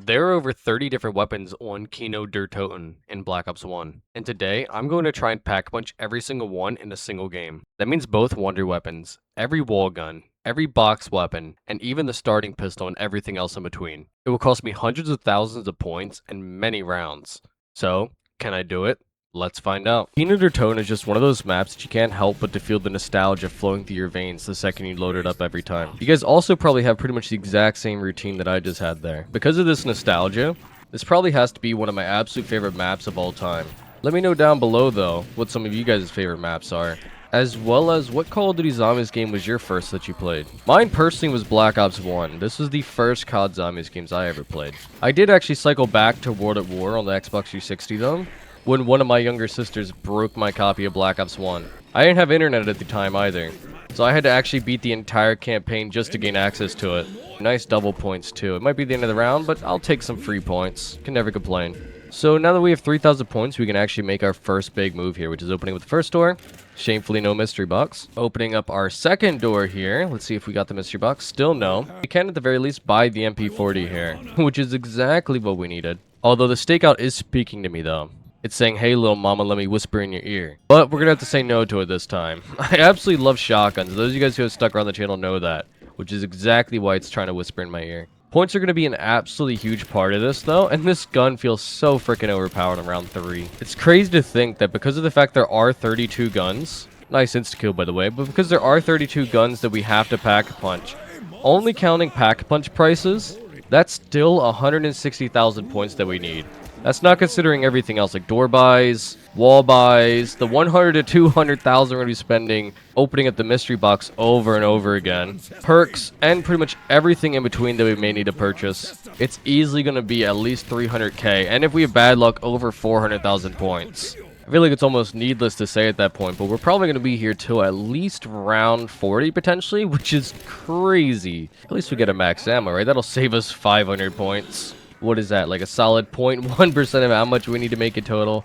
There are over 30 different weapons on Kino Der Toten in Black Ops 1, and today I'm going to try and pack punch every single one in a single game. That means both wonder weapons, every wall gun, every box weapon, and even the starting pistol and everything else in between. It will cost me hundreds of thousands of points and many rounds. So, can I do it? Let's find out. Kino Der Toten is just one of those maps that you can't help but to feel the nostalgia flowing through your veins the second you load it up every time. You guys also probably have pretty much the exact same routine that I just had there. Because of this nostalgia, this probably has to be one of my absolute favorite maps of all time. Let me know down below though what some of you guys' favorite maps are, as well as what Call of Duty Zombies game was your first that you played. Mine personally was Black Ops 1. This was the first COD Zombies games I ever played. I did actually cycle back to World at War on the Xbox 360 though, when one of my younger sisters broke my copy of Black Ops 1. I didn't have internet at the time either, so I had to actually beat the entire campaign just to gain access to it. Nice double points too. It might be the end of the round, but I'll take some free points. Can never complain. So now that we have 3,000 points, we can actually make our first big move here, which is opening with the first door. Shamefully no mystery box. Opening up our second door here. Let's see if we got the mystery box. Still no. We can at the very least buy the MP40 here, which is exactly what we needed. Although the stakeout is speaking to me though. It's saying, hey little mama, let me whisper in your ear. But we're gonna have to say no to it this time. I absolutely love shotguns. Those of you guys who have stuck around the channel know that, which is exactly why it's trying to whisper in my ear. Points are going to be an absolutely huge part of this though, and this gun feels so freaking overpowered in round 3. It's crazy to think that because of the fact there are 32 guns, nice insta-kill by the way, but because there are 32 guns that we have to pack a punch, only counting pack punch prices, that's still 160,000 points that we need. That's not considering everything else like door buys, wall buys, the 100 to 200,000 we're going to be spending opening up the mystery box over and over again, perks, and pretty much everything in between that we may need to purchase. It's easily going to be at least 300k, and if we have bad luck, over 400,000 points. I feel like it's almost needless to say at that point, but we're probably going to be here till at least round 40 potentially, which is crazy. At least we get a max ammo, right? That'll save us 500 points. What is that, like a solid 0.1% of how much we need to make it total?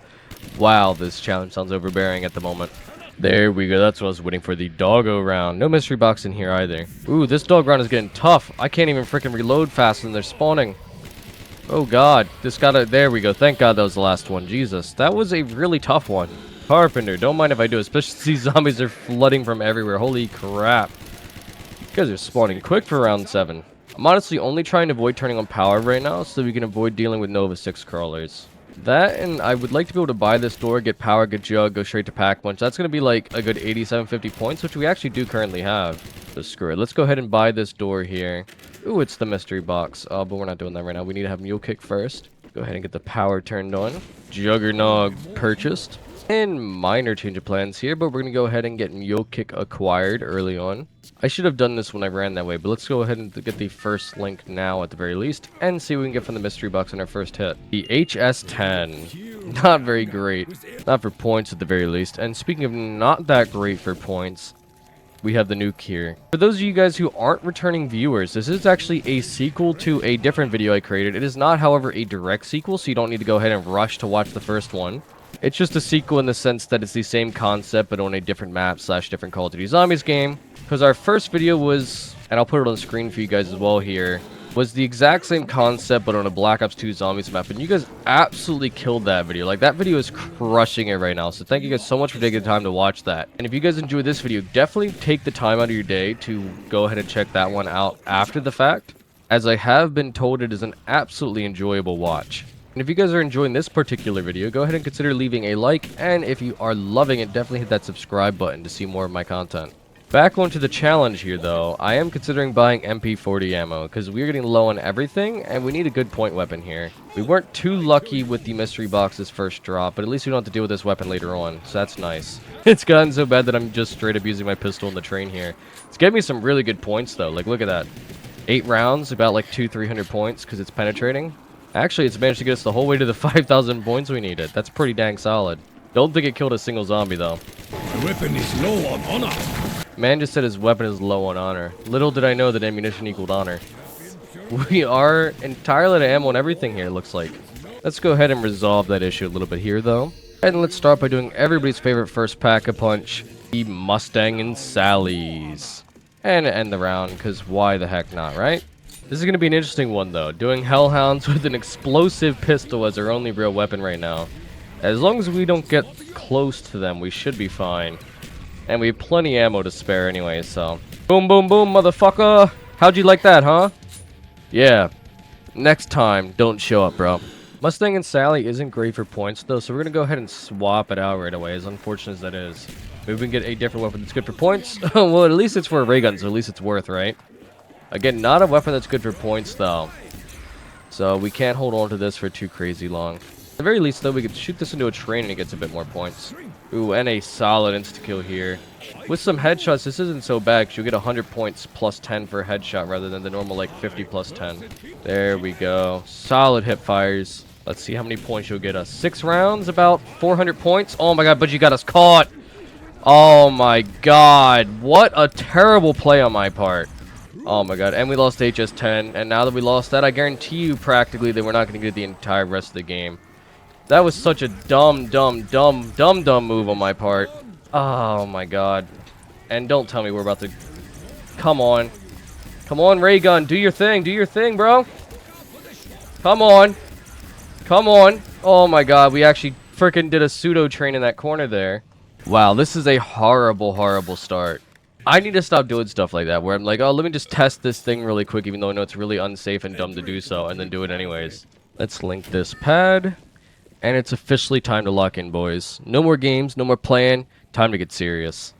Wow, this challenge sounds overbearing at the moment. There we go, that's what I was waiting for, the doggo round. No mystery box in here either. Ooh, this dog round is getting tough. I can't even freaking reload fast and they're spawning. Oh god, this gotta, there we go. Thank god that was the last one. Jesus, that was a really tough one. Carpenter, don't mind if I do, especially since these zombies are flooding from everywhere. Holy crap. You guys are spawning quick for round 7. I'm honestly only trying to avoid turning on power right now so we can avoid dealing with Nova 6 crawlers. That, and I would like to be able to buy this door, get power, get jug, go straight to pack punch. That's going to be like a good 8750 points, which we actually do currently have. So screw it. Let's go ahead and buy this door here. Ooh, it's the mystery box. Oh, but we're not doing that right now. We need to have mule kick first. Go ahead and get the power turned on. Juggernog purchased. And minor change of plans here, but we're going to go ahead and get mule kick acquired early on. I should have done this when I ran that way, but let's go ahead and get the first link now at the very least, and see what we can get from the mystery box in our first hit. The HS10. Not very great. Not for points at the very least. And speaking of not that great for points, we have the nuke here. For those of you guys who aren't returning viewers, this is actually a sequel to a different video I created. It is not, however, a direct sequel, so you don't need to go ahead and rush to watch the first one. It's just a sequel in the sense that it's the same concept, but on a different map / different Call of Duty Zombies game. Because our first video was, and I'll put it on the screen for you guys as well here, was the exact same concept, but on a Black Ops 2 Zombies map. And you guys absolutely killed that video. Like, that video is crushing it right now. So thank you guys so much for taking the time to watch that. And if you guys enjoyed this video, definitely take the time out of your day to go ahead and check that one out after the fact, as I have been told it is an absolutely enjoyable watch. And if you guys are enjoying this particular video, go ahead and consider leaving a like, and if you are loving it, definitely hit that subscribe button to see more of my content. Back onto the challenge here though, I am considering buying MP40 ammo, because we're getting low on everything, and we need a good point weapon here. We weren't too lucky with the mystery box's first drop, but at least we don't have to deal with this weapon later on, so that's nice. It's gotten so bad that I'm just straight up using my pistol in the train here. It's getting me some really good points though, like look at that. 8 rounds, about like 200-300 points, because it's penetrating. Actually, it's managed to get us the whole way to the 5,000 points we needed. That's pretty dang solid. Don't think it killed a single zombie, though. The weapon is low on honor. Man just said his weapon is low on honor. Little did I know that ammunition equaled honor. We are entirely out of ammo and everything here, it looks like. Let's go ahead and resolve that issue a little bit here, though. And let's start by doing everybody's favorite first pack-a-punch, the Mustang and Sally's. And end the round, because why the heck not, right? This is going to be an interesting one, though. Doing Hellhounds with an explosive pistol as our only real weapon right now. As long as we don't get close to them, we should be fine. And we have plenty ammo to spare anyway, so... Boom, boom, boom, motherfucker! How'd you like that, huh? Yeah. Next time, don't show up, bro. Mustang and Sally isn't great for points, though, so we're going to go ahead and swap it out right away, as unfortunate as that is. Maybe we can get a different weapon that's good for points. Well, at least it's for a ray gun, so at least it's worth, right? Again, not a weapon that's good for points, though. So we can't hold on to this for too crazy long. At the very least, though, we could shoot this into a train and it gets a bit more points. Ooh, and a solid insta-kill here. With some headshots, this isn't so bad, because you'll get 100 points plus 10 for a headshot rather than the normal, like, 50 plus 10. There we go. Solid hip fires. Let's see how many points you'll get us. 6 rounds, about 400 points. Oh my god, but you got us caught. Oh my god. What a terrible play on my part. Oh my god, and we lost HS-10, and now that we lost that, I guarantee you practically that we're not going to get the entire rest of the game. That was such a dumb move on my part. Oh my god. And don't tell me we're about to... Come on. Come on, ray gun, do your thing, bro. Come on. Come on. Oh my god, we actually freaking did a pseudo train in that corner there. Wow, this is a horrible start. I need to stop doing stuff like that, where I'm like, oh, let me just test this thing really quick, even though I know it's really unsafe and dumb to do so, and then do it anyways. Let's link this pad, and it's officially time to lock in, boys. No more games, no more playing, time to get serious.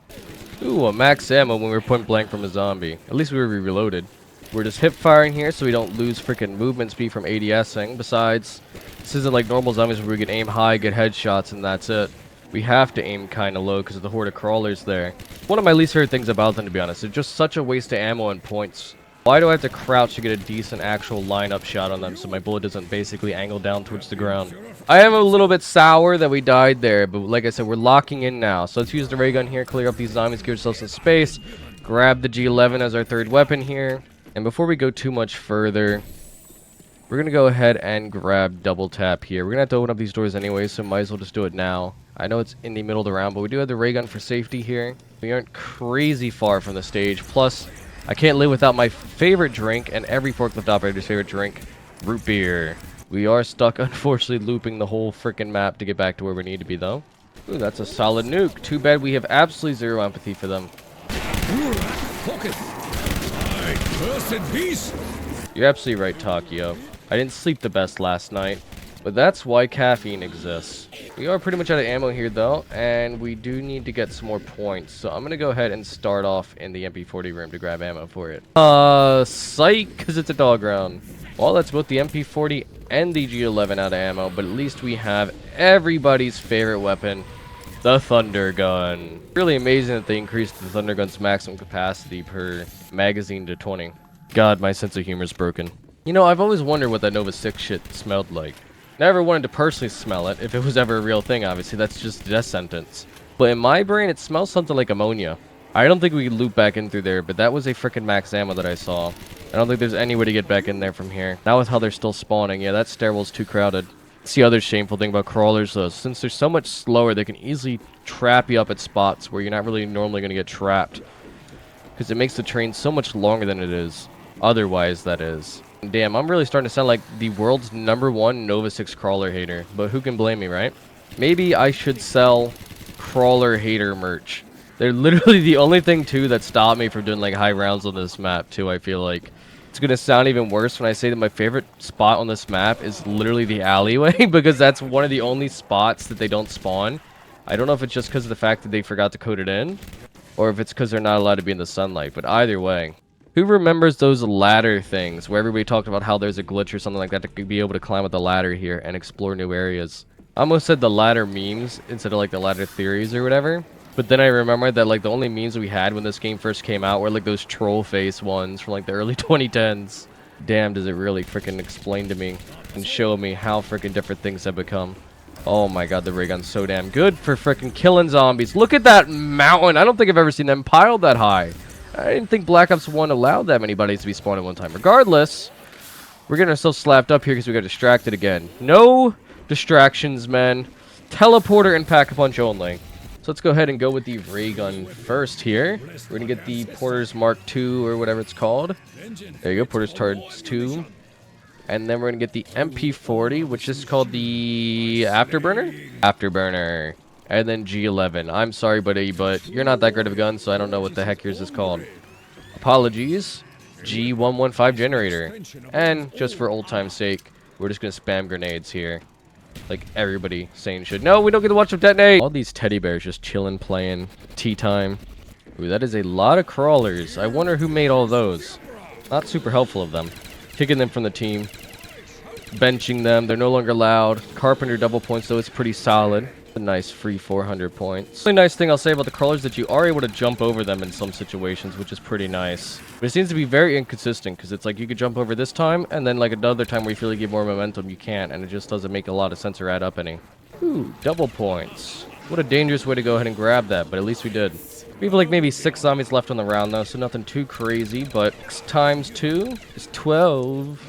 Ooh, a max ammo when we were point blank from a zombie. At least we were reloaded. We're just hip firing here, so we don't lose freaking movement speed from ADSing. Besides, this isn't like normal zombies where we can aim high, get headshots, and that's it. We have to aim kind of low because of the horde of crawlers there. One of my least favorite things about them, to be honest. They're just such a waste of ammo and points. Why do I have to crouch to get a decent actual lineup shot on them so my bullet doesn't basically angle down towards the ground? I am a little bit sour that we died there, but like I said, we're locking in now. So let's use the ray gun here, clear up these zombies, give ourselves some space, grab the G11 as our third weapon here. And before we go too much further, we're going to go ahead and grab double tap here. We're going to have to open up these doors anyway, so might as well just do it now. I know it's in the middle of the round, but we do have the ray gun for safety here. We aren't crazy far from the stage. Plus, I can't live without my favorite drink and every forklift operator's favorite drink, root beer. We are stuck, unfortunately, looping the whole freaking map to get back to where we need to be, though. Ooh, that's a solid nuke. Too bad we have absolutely zero empathy for them. You're absolutely right, Takio. I didn't sleep the best last night. But that's why caffeine exists. We are pretty much out of ammo here, though, and we do need to get some more points. So I'm going to go ahead and start off in the MP40 room to grab ammo for it. Psych, because it's a dog round. Well, that's both the MP40 and the G11 out of ammo, but at least we have everybody's favorite weapon, the Thunder Gun. Really amazing that they increased the Thunder Gun's maximum capacity per magazine to 20. God, my sense of humor is broken. You know, I've always wondered what that Nova 6 shit smelled like. Never wanted to personally smell it, if it was ever a real thing, obviously. That's just a death sentence. But in my brain, it smells something like ammonia. I don't think we can loop back in through there, but that was a freaking max ammo that I saw. I don't think there's any way to get back in there from here. Not with how they're still spawning. Yeah, that stairwell's too crowded. That's the other shameful thing about crawlers, though. Since they're so much slower, they can easily trap you up at spots where you're not really normally going to get trapped. Because it makes the train so much longer than it is. Otherwise, that is. Damn, I'm really starting to sound like the world's #1 Nova 6 crawler hater. But who can blame me, right? Maybe I should sell crawler hater merch. They're literally the only thing, too, that stopped me from doing, like, high rounds on this map, too, I feel like. It's going to sound even worse when I say that my favorite spot on this map is literally the alleyway, because that's one of the only spots that they don't spawn. I don't know if it's just because of the fact that they forgot to code it in, or if it's because they're not allowed to be in the sunlight, but either way. Who remembers those ladder things where everybody talked about how there's a glitch or something like that to be able to climb up the ladder here and explore new areas? I almost said the ladder memes instead of like the ladder theories or whatever. But then I remembered that like the only memes we had when this game first came out were like those troll face ones from like the early 2010s. Damn, does it really freaking explain to me and show me how freaking different things have become. Oh my god, the ray gun's so damn good for freaking killing zombies. Look at that mountain. I don't think I've ever seen them piled that high. I didn't think Black Ops 1 allowed that many buddies to be spawned at one time. Regardless, we're getting ourselves slapped up here because we got distracted again. No distractions, men. Teleporter and pack-a-punch only. So let's go ahead and go with the ray gun first here. We're going to get the Porter's Mark II or whatever it's called. There you go, Porter's Tards 2. And then we're going to get the MP40, which is called the Afterburner? Afterburner. And then G11. I'm sorry, buddy, but you're not that great of a gun, so I don't know what the heck yours is called. Apologies. G115 generator. And just for old time's sake, we're just going to spam grenades here. Like everybody saying should. No, we don't get to watch them detonate! All these teddy bears just chilling, playing. Tea time. Ooh, that is a lot of crawlers. I wonder who made all those. Not super helpful of them. Kicking them from the team. Benching them. They're no longer allowed. Carpenter double points, though. It's pretty solid. A nice free 400 points. The only nice thing I'll say about the crawlers is that you are able to jump over them in some situations, which is pretty nice. But it seems to be very inconsistent, because it's like you could jump over this time, and then like another time where you feel like you get more momentum, you can't, and it just doesn't make a lot of sense or add up any. Ooh, double points. What a dangerous way to go ahead and grab that, but at least we did. We have like maybe 6 zombies left on the round, though, so nothing too crazy, but X times 2 is 12.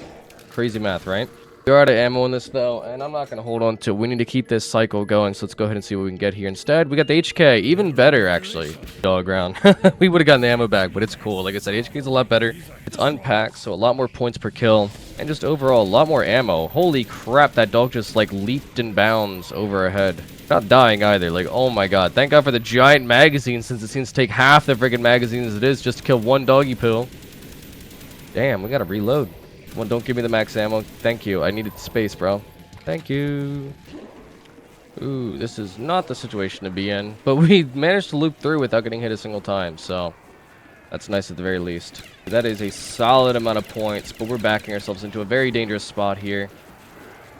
Crazy math, right? We're out of ammo in this, though, and I'm not going to hold on to it. We need to keep this cycle going, so let's go ahead and see what we can get here. Instead, we got the HK. Even better, actually. Dog round. We would have gotten the ammo back, but it's cool. Like I said, HK is a lot better. It's unpacked, so a lot more points per kill. And just overall, a lot more ammo. Holy crap, that dog just, like, leaped in bounds over our head. Not dying either. Like, oh my god. Thank god for the giant magazine, since it seems to take half the friggin' magazine as it is just to kill one doggy pill. Damn, we gotta reload. Well, don't give me the max ammo. Thank you. I needed space, bro. Thank you. Ooh, this is not the situation to be in. But we managed to loop through without getting hit a single time, so that's nice at the very least. That is a solid amount of points, but we're backing ourselves into a very dangerous spot here.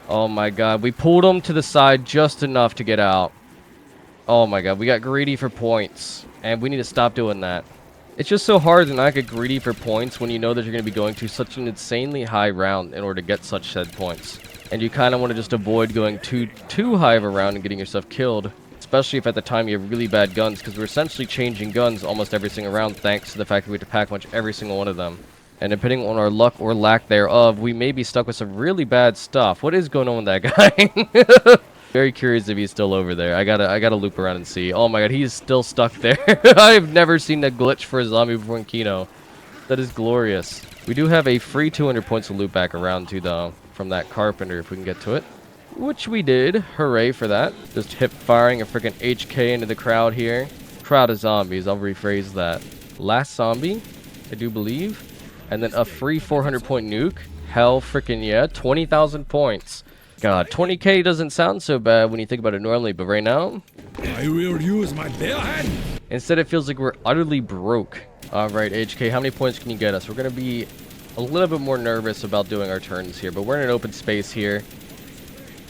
Oh my god, we pulled them to the side just enough to get out. Oh my god, we got greedy for points, and we need to stop doing that. It's just so hard to not get greedy for points when you know that you're going to be going to such an insanely high round in order to get such said points. And you kind of want to just avoid going too high of a round and getting yourself killed. Especially if at the time you have really bad guns, because we're essentially changing guns almost every single round thanks to the fact that we have to pack punch every single one of them. And depending on our luck or lack thereof, we may be stuck with some really bad stuff. What is going on with that guy? Very curious if he's still over there. I gotta loop around and see. Oh my god, he's still stuck there. I've never seen a glitch for a zombie before in Kino. That is glorious. We do have a free 200 points to loop back around to, though, from that carpenter if we can get to it. Which we did. Hooray for that. Just hip firing a freaking HK into the crowd here. Crowd of zombies, I'll rephrase that. Last zombie, I do believe. And then a free 400 point nuke. Hell freaking yeah. 20,000 points. God, 20k doesn't sound so bad when you think about it normally, but right now, I will use my bare hand. Instead it feels like we're utterly broke. Alright, HK, how many points can you get us? We're going to be a little bit more nervous about doing our turns here, but we're in an open space here.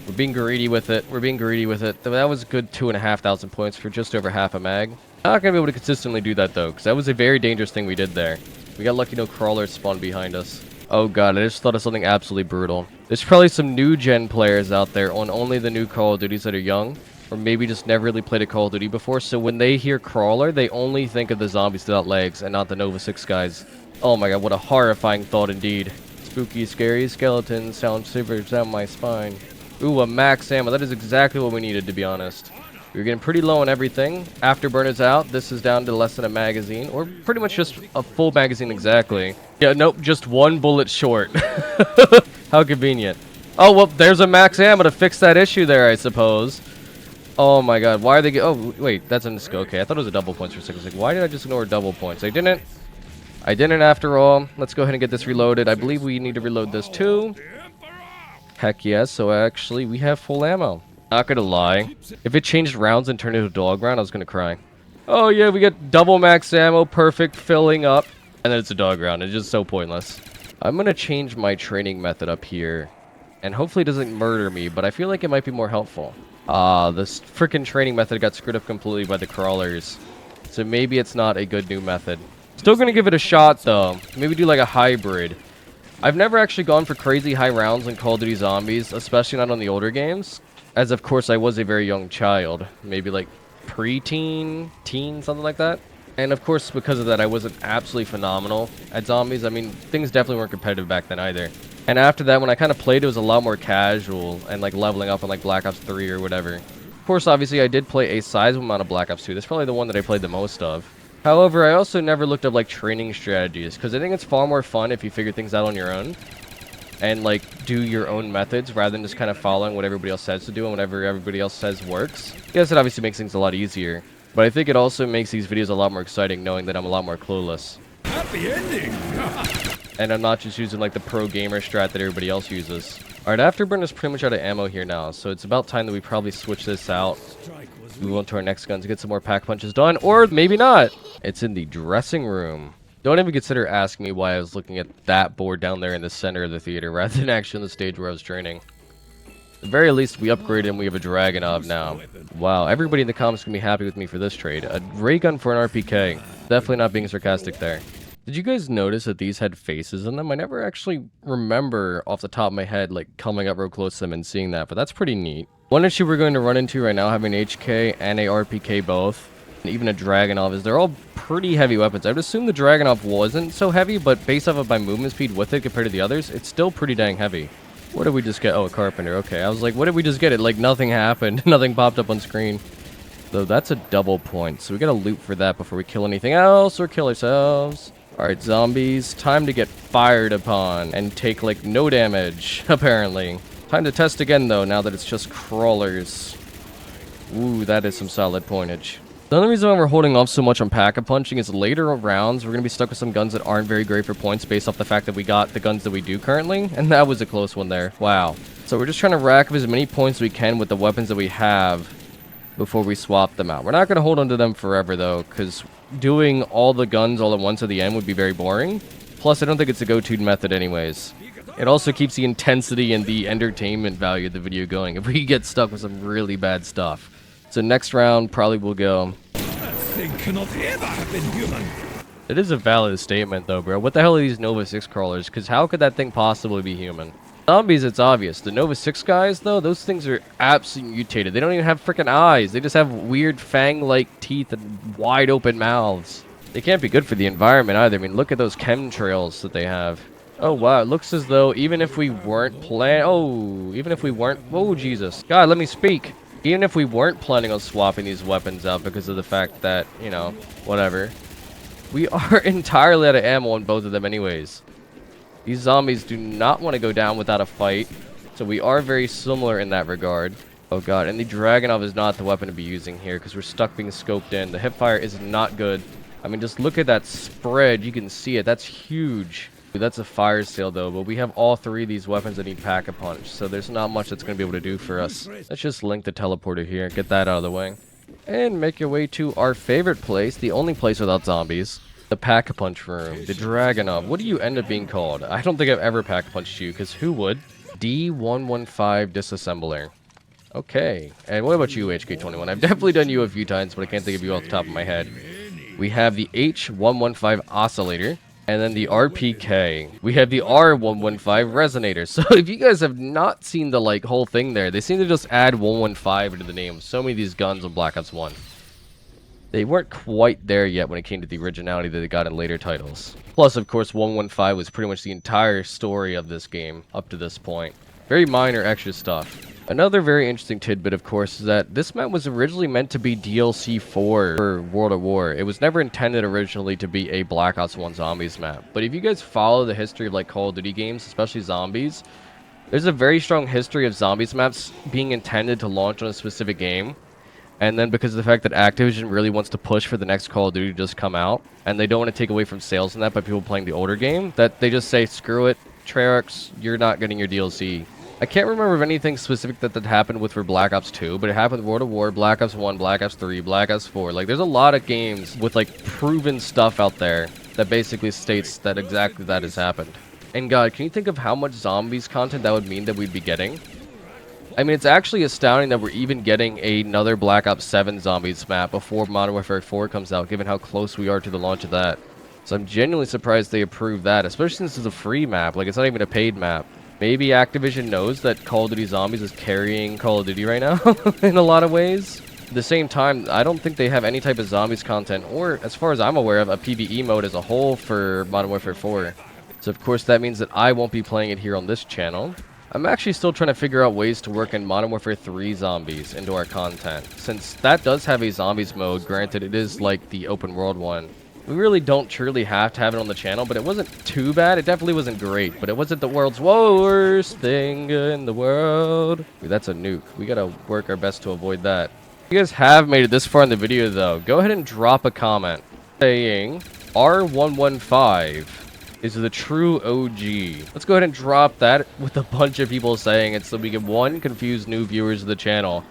We're being greedy with it. We're being greedy with it. That was a good 2,500 points for just over half a mag. Not going to be able to consistently do that, though, because that was a very dangerous thing we did there. We got lucky no crawlers spawned behind us. Oh god, I just thought of something absolutely brutal. There's probably some new gen players out there on only the new Call of Duties that are young, or maybe just never really played a Call of Duty before, so when they hear crawler, they only think of the zombies without legs and not the Nova 6 guys. Oh my god, what a horrifying thought indeed. Spooky, scary skeletons sound shivers down my spine. Ooh, a max ammo. That is exactly what we needed, to be honest. We were getting pretty low on everything. Afterburner's out. This is down to less than a magazine, or pretty much just a full magazine exactly. Yeah, nope, just one bullet short. How convenient. Oh, well, there's a max ammo to fix that issue there, I suppose. Oh my god, why are they oh, wait, that's in the scope. Okay, I thought it was a double points for a second. I was like, why did I just ignore double points? I didn't after all. Let's go ahead and get this reloaded. I believe we need to reload this too. Heck yes, so actually we have full ammo. Not gonna lie, if it changed rounds and turned into a dog round, I was gonna cry. Oh yeah, we get double max ammo, perfect, filling up, and then it's a dog round. It's just so pointless. I'm gonna change my training method up here, and hopefully it doesn't murder me, but I feel like it might be more helpful. This freaking training method got screwed up completely by the crawlers, so maybe it's not a good new method. Still gonna give it a shot though. Maybe do like a hybrid. I've never actually gone for crazy high rounds in Call of Duty Zombies, especially not on the older games. As of course I was a very young child, maybe like pre-teen, teen, something like that. And of course because of that I wasn't absolutely phenomenal at zombies. I mean, things definitely weren't competitive back then either. And after that, when I kind of played, it was a lot more casual and like leveling up on like Black Ops 3 or whatever. Of course, obviously, I did play a sizable amount of Black Ops 2. That's probably the one that I played the most of. However, I also never looked up, like, training strategies, because I think it's far more fun if you figure things out on your own and, like, do your own methods rather than just kind of following what everybody else says to do and whatever everybody else says works. Yes, it obviously makes things a lot easier, but I think it also makes these videos a lot more exciting knowing that I'm a lot more clueless. Happy ending! And I'm not just using, like, the pro gamer strat that everybody else uses. Alright, Afterburner's pretty much out of ammo here now, so it's about time that we probably switch this out. Move on to our next gun to get some more pack punches done, or maybe not! It's in the dressing room. Don't even consider asking me why I was looking at that board down there in the center of the theater rather than actually on the stage where I was training. At the very least, we upgraded and we have a Dragunov now. Wow, everybody in the comments can be happy with me for this trade. A ray gun for an RPK. Definitely not being sarcastic there. Did you guys notice that these had faces in them? I never actually remember off the top of my head, like, coming up real close to them and seeing that, but that's pretty neat. One issue we're going to run into right now, having an HK and a RPK both, and even a Dragunov, is they're all pretty heavy weapons. I would assume the Dragunov wasn't so heavy, but based off of my movement speed with it compared to the others, it's still pretty dang heavy. What did we just get? Oh, a Carpenter. Okay, I was like, what did we just get? It like nothing happened. Nothing popped up on screen. Though that's a double point, so we gotta loot for that before we kill anything else or kill ourselves. Alright, zombies, time to get fired upon and take, like, no damage, apparently. Time to test again, though, now that it's just crawlers. Ooh, that is some solid pointage. The only reason why we're holding off so much on pack-a-punching is later rounds, we're going to be stuck with some guns that aren't very great for points based off the fact that we got the guns that we do currently, and that was a close one there. Wow. So we're just trying to rack up as many points as we can with the weapons that we have before we swap them out. We're not going to hold on to them forever, though, because doing all the guns all at once at the end would be very boring. Plus, I don't think it's a go-to method anyways. It also keeps the intensity and the entertainment value of the video going if we get stuck with some really bad stuff. So next round probably will go. That thing cannot ever have been human! It is a valid statement, though, bro. What the hell are these Nova 6 crawlers? Because how could that thing possibly be human? Zombies, it's obvious. The Nova 6 guys, though, those things are absolutely mutated. They don't even have freaking eyes. They just have weird fang-like teeth and wide open mouths. They can't be good for the environment either. I mean, look at those chemtrails that they have. Oh, wow. It looks as though even if we weren't Oh, Jesus. God, let me speak. Even if we weren't planning on swapping these weapons out because of the fact that, you know, whatever. We are entirely out of ammo on both of them anyways. These zombies do not want to go down without a fight, so we are very similar in that regard. Oh god, and the Dragunov is not the weapon to be using here because we're stuck being scoped in. The hipfire is not good. I mean, just look at that spread. You can see it. That's huge. Dude, that's a fire sale, though, but we have all three of these weapons that need pack-a-punch, so there's not much that's going to be able to do for us. Let's just link the teleporter here, get that out of the way, and make your way to our favorite place, the only place without zombies. The Pack-a-Punch room, the Dragunov. What do you end up being called? I don't think I've ever Pack-a-Punched you, because who would? D115 Disassembler. Okay. And what about you, HK21? I've definitely done you a few times, but I can't think of you off the top of my head. We have the H115 Oscillator, and then the RPK. We have the R115 Resonator. So if you guys have not seen the, like, whole thing there, they seem to just add 115 into the name of so many of these guns on Black Ops 1. They weren't quite there yet when it came to the originality that they got in later titles. Plus, of course, 115 was pretty much the entire story of this game up to this point. Very minor extra stuff. Another very interesting tidbit, of course, is that this map was originally meant to be DLC 4 for World at War. It was never intended originally to be a Black Ops 1 Zombies map. But if you guys follow the history of, like, Call of Duty games, especially Zombies, there's a very strong history of Zombies maps being intended to launch on a specific game. And then because of the fact that Activision really wants to push for the next Call of Duty to just come out, and they don't want to take away from sales in that by people playing the older game, that they just say, screw it, Treyarch, you're not getting your DLC. I can't remember of anything specific that happened with for Black Ops 2, but it happened with World at War, Black Ops 1, Black Ops 3, Black Ops 4. Like, there's a lot of games with, like, proven stuff out there that basically states that exactly that has happened. And God, can you think of how much Zombies content that would mean that we'd be getting? I mean, it's actually astounding that we're even getting another Black Ops 7 Zombies map before Modern Warfare 4 comes out, given how close we are to the launch of that. So I'm genuinely surprised they approved that, especially since it's a free map. Like, it's not even a paid map. Maybe Activision knows that Call of Duty Zombies is carrying Call of Duty right now, in a lot of ways. At the same time, I don't think they have any type of Zombies content, or, as far as I'm aware of, a PvE mode as a whole for Modern Warfare 4. So, of course, that means that I won't be playing it here on this channel. I'm actually still trying to figure out ways to work in Modern Warfare 3 zombies into our content, since that does have a zombies mode. Granted, it is like the open world one. We really don't truly have to have it on the channel, but it wasn't too bad. It definitely wasn't great, but it wasn't the world's worst thing in the world. Ooh, that's a nuke. We gotta work our best to avoid that. If you guys have made it this far in the video, though, go ahead and drop a comment saying R115 is the true OG. Let's go ahead and drop that with a bunch of people saying it so we can, one, confuse new viewers of the channel,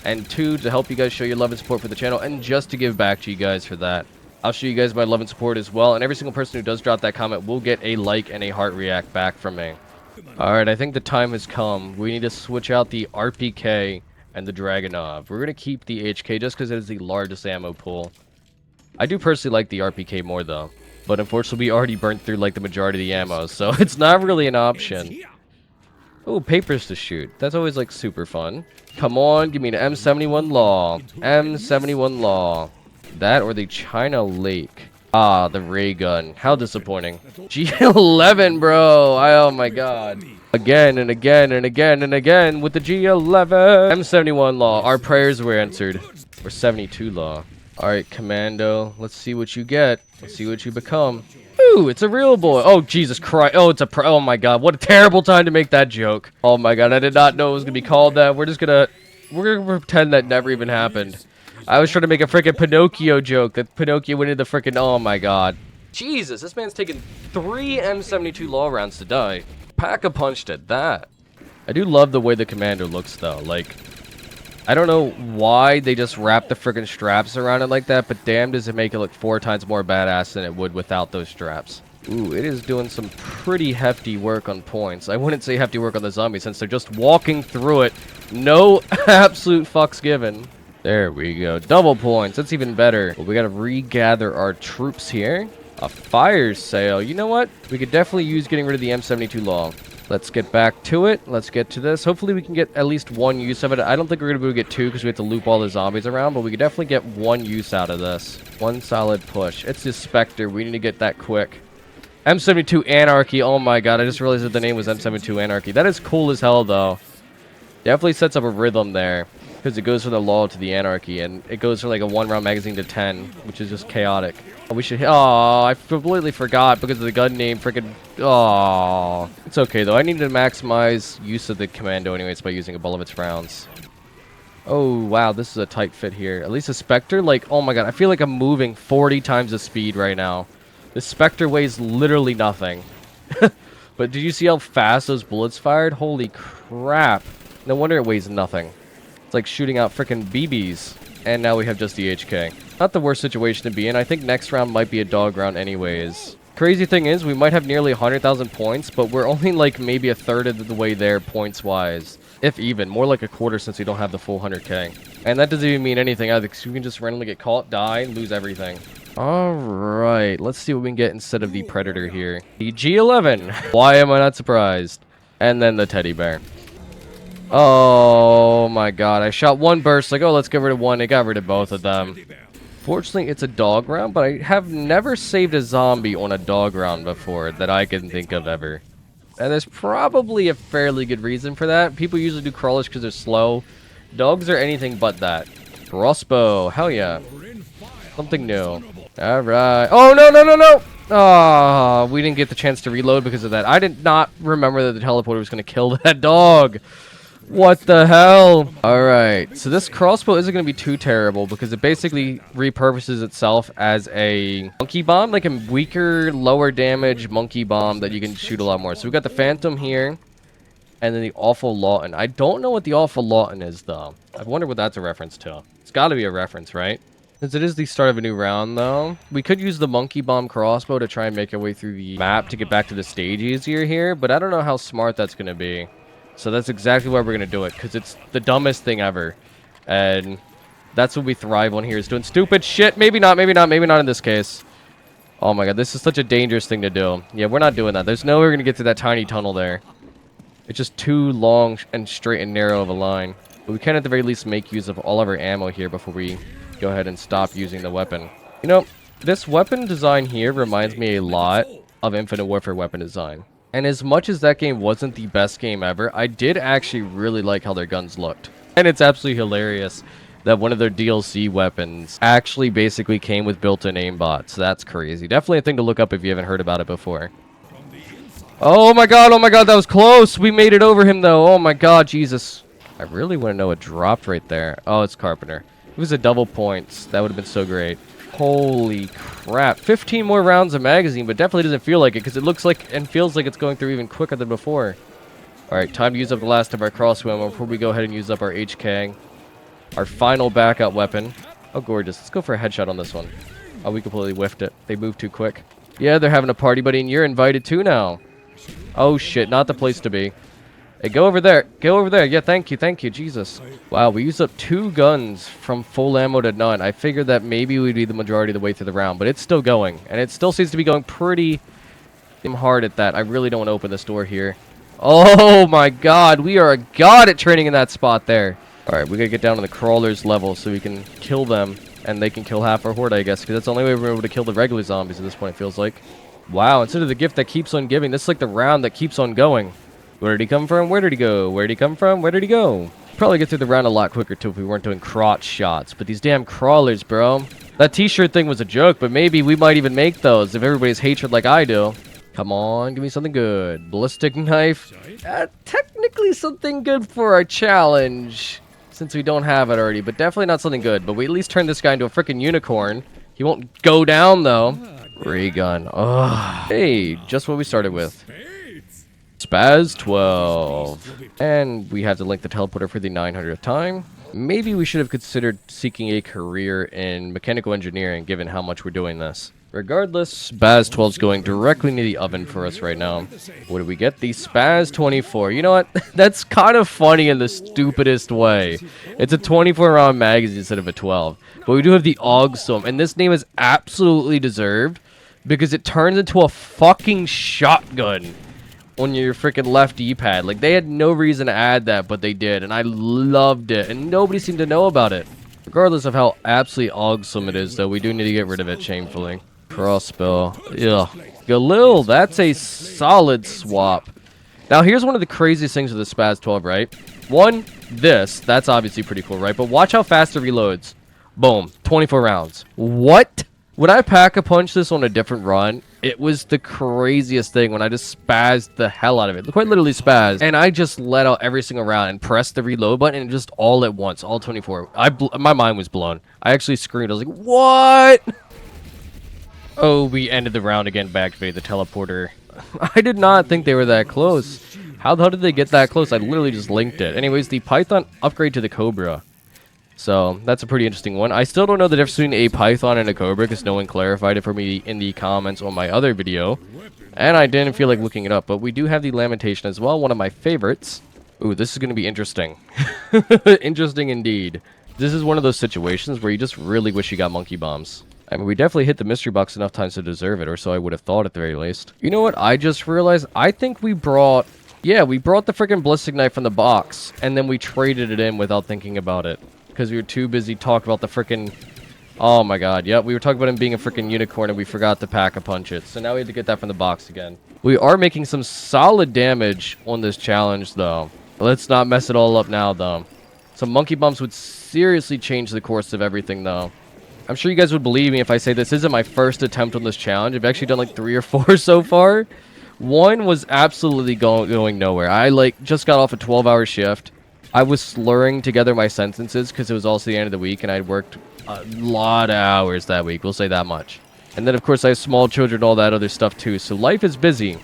and two, to help you guys show your love and support for the channel, and just to give back to you guys for that. I'll show you guys my love and support as well, and every single person who does drop that comment will get a like and a heart react back from me. Alright, I think the time has come. We need to switch out the RPK and the Dragunov. We're going to keep the HK just because it is the largest ammo pool. I do personally like the RPK more though, but unfortunately we already burnt through like the majority of the ammo, so it's not really an option. Oh, papers to shoot. That's always like super fun. Come on, give me an M71 Law. M71 Law. That or the China Lake. Ah, the ray gun. How disappointing. G11, bro. Oh my god. Again and again and again and again with the G11. M71 Law. Our prayers were answered. Or 72 Law. Alright, Commando. Let's see what you get. Let's see what you become. Ooh, it's a real boy. Oh, Jesus Christ. Oh, it's a oh my god. What a terrible time to make that joke. Oh my god, I did not know it was going to be called that. We're gonna pretend that never even happened. I was trying to make a freaking Pinocchio joke that Pinocchio went into the freaking... Oh my god. Jesus, this man's taken 3 M72 Law rounds to die. Pack-a-punched at that. I do love the way the Commander looks though. Like, I don't know why they just wrap the freaking straps around it like that, but damn does it make it look 4 times more badass than it would without those straps. Ooh, it is doing some pretty hefty work on points. I wouldn't say hefty work on the zombies since they're just walking through it. No absolute fucks given. There we go. Double points. That's even better. Well, we gotta regather our troops here. A fire sale. You know what? We could definitely use getting rid of the M72 Law. Let's get back to it. Let's get to this. Hopefully we can get at least 1 use of it. I don't think we're gonna be able to get 2 because we have to loop all the zombies around, but we could definitely get 1 use out of this. 1 solid push. It's the Spectre. We need to get that quick. M72 Anarchy. Oh my god, I just realized that the name was M72 Anarchy. That is cool as hell though. Definitely sets up a rhythm there. Because it goes from the Law to the Anarchy, and it goes from like a 1-round magazine to 10, which is just chaotic. We should... Oh, I completely forgot because of the gun name. Freaking... Oh, it's okay though. I need to maximize use of the Commando anyways by using a all of its rounds. Oh wow, this is a tight fit here. At least a Spectre, like, oh my god, I feel like I'm moving 40 times the speed right now. The Spectre weighs literally nothing. But did you see how fast those bullets fired? Holy crap! No wonder it weighs nothing. It's like shooting out frickin' BBs. And now we have just the HK. Not the worst situation to be in. I think next round might be a dog round anyways. Crazy thing is, we might have nearly 100,000 points, but we're only like maybe a third of the way there points-wise. If even. More like a quarter since we don't have the full 100k. And that doesn't even mean anything either, because we can just randomly get caught, die, lose everything. Alright, let's see what we can get instead of the Predator here. The G11. Why am I not surprised? And then the Teddy Bear. Oh my god, I shot 1 burst, like, oh, let's get rid of 1. It got rid of both of them. Fortunately, it's a dog round, but I have never saved a zombie on a dog round before that I can think of ever. And there's probably a fairly good reason for that. People usually do crawlers because they're slow. Dogs are anything but that. Crossbow, hell yeah. Something new. Alright. Oh, no, no, no, no! Oh, we didn't get the chance to reload because of that. I did not remember that the teleporter was going to kill that dog. What the hell? Alright, so this crossbow isn't going to be too terrible because it basically repurposes itself as a monkey bomb, like a weaker, lower damage monkey bomb that you can shoot a lot more. So we got the Phantom here, and then the Awful Lawton. I don't know what the Awful Lawton is, though. I wonder what that's a reference to. It's got to be a reference, right? Since it is the start of a new round, though, we could use the monkey bomb crossbow to try and make our way through the map to get back to the stage easier here, but I don't know how smart that's going to be. So that's exactly why we're going to do it, because it's the dumbest thing ever. And that's what we thrive on here, is doing stupid shit. Maybe not, maybe not, maybe not in this case. Oh my god, this is such a dangerous thing to do. Yeah, we're not doing that. There's no way we're going to get through that tiny tunnel there. It's just too long and straight and narrow of a line. But we can at the very least make use of all of our ammo here before we go ahead and stop using the weapon. You know, this weapon design here reminds me a lot of Infinite Warfare weapon design. And as much as that game wasn't the best game ever, I did actually really like how their guns looked. And it's absolutely hilarious that one of their DLC weapons actually basically came with built-in aimbots. That's crazy. Definitely a thing to look up if you haven't heard about it before. Oh my god, that was close! We made it over him though, oh my god, Jesus. I really want to know what dropped right there. Oh, it's Carpenter. If it was a double points, that would have been so great. Holy crap. 15 more rounds of magazine, but definitely doesn't feel like it because it looks like and feels like it's going through even quicker than before. Alright, time to use up the last of our crossbow ammo before we go ahead and use up our HK. Our final backup weapon. Oh, gorgeous. Let's go for a headshot on this one. Oh, we completely whiffed it. They moved too quick. Yeah, they're having a party, buddy, and you're invited too now. Oh, shit. Not the place to be. Hey, go over there. Go over there. Yeah, thank you. Thank you. Jesus. Wow, we used up 2 guns from full ammo to none. I figured that maybe we'd be the majority of the way through the round, but it's still going. And it still seems to be going pretty hard at that. I really don't want to open this door here. Oh, my God. We are a god at training in that spot there. All right, we got to get down to the crawlers level so we can kill them. And they can kill half our horde, I guess, because that's the only way we're able to kill the regular zombies at this point, it feels like. Wow, instead of the gift that keeps on giving, this is like the round that keeps on going. Where did he come from? Where did he go? Where did he come from? Where did he go? Probably get through the round a lot quicker, too, if we weren't doing crotch shots. But these damn crawlers, bro. That t-shirt thing was a joke, but maybe we might even make those if everybody's hatred like I do. Come on, give me something good. Ballistic knife. Technically something good for our challenge, since we don't have it already, but definitely not something good. But we at least turned this guy into a freaking unicorn. He won't go down, though. Ray gun. Oh, hey, just what we started with. Spaz 12. And we have to link the teleporter for the 900th time. Maybe we should have considered seeking a career in mechanical engineering, given how much we're doing this. Regardless, Spaz 12 is going directly into the oven for us right now. What do we get? The Spaz 24. You know what? That's kind of funny in the stupidest way. It's a 24-round magazine instead of a 12. But we do have the Awesome, and this name is absolutely deserved because it turns into a fucking shotgun on your freaking left D-pad. Like, they had no reason to add that, but they did, and I loved it, and nobody seemed to know about it. Regardless of how absolutely awesome it is, though, we do need to get rid of it, shamefully. Crossbow. Ugh. Galil, that's a solid swap. Now, here's one of the craziest things with the Spaz 12, right? One, that's obviously pretty cool, right? But watch how fast it reloads. Boom. 24 rounds. What? When I pack-a-punch this on a different run, it was the craziest thing when I just spazzed the hell out of it. Quite literally spazzed. And I just let out every single round and pressed the reload button and just all at once. All 24. My mind was blown. I actually screamed. I was like, what? Oh, we ended the round again by activating the teleporter. I did not think they were that close. How the hell did they get that close? I literally just linked it. Anyways, the Python upgrade to the Cobra. So, that's a pretty interesting one. I still don't know the difference between a Python and a Cobra because no one clarified it for me in the comments on my other video. And I didn't feel like looking it up, but we do have the Lamentation as well, one of my favorites. Ooh, this is going to be interesting. Interesting indeed. This is one of those situations where you just really wish you got monkey bombs. I mean, we definitely hit the mystery box enough times to deserve it, or so I would have thought at the very least. You know what? I just realized I think we brought... Yeah, we brought the freaking ballistic knife from the box, and then we traded it in without thinking about it. Because we were too busy talking about the freaking... Oh my god, yep, we were talking about him being a freaking unicorn and we forgot to pack-a-punch it. So now we have to get that from the box again. We are making some solid damage on this challenge, though. Let's not mess it all up now, though. Some monkey bombs would seriously change the course of everything, though. I'm sure you guys would believe me if I say this isn't my first attempt on this challenge. I've actually done like 3 or 4 so far. One was absolutely going nowhere. I just got off a 12-hour shift. I was slurring together my sentences because it was also the end of the week and I'd worked a lot of hours that week. We'll say that much. And then, of course, I have small children and all that other stuff, too. So life is busy.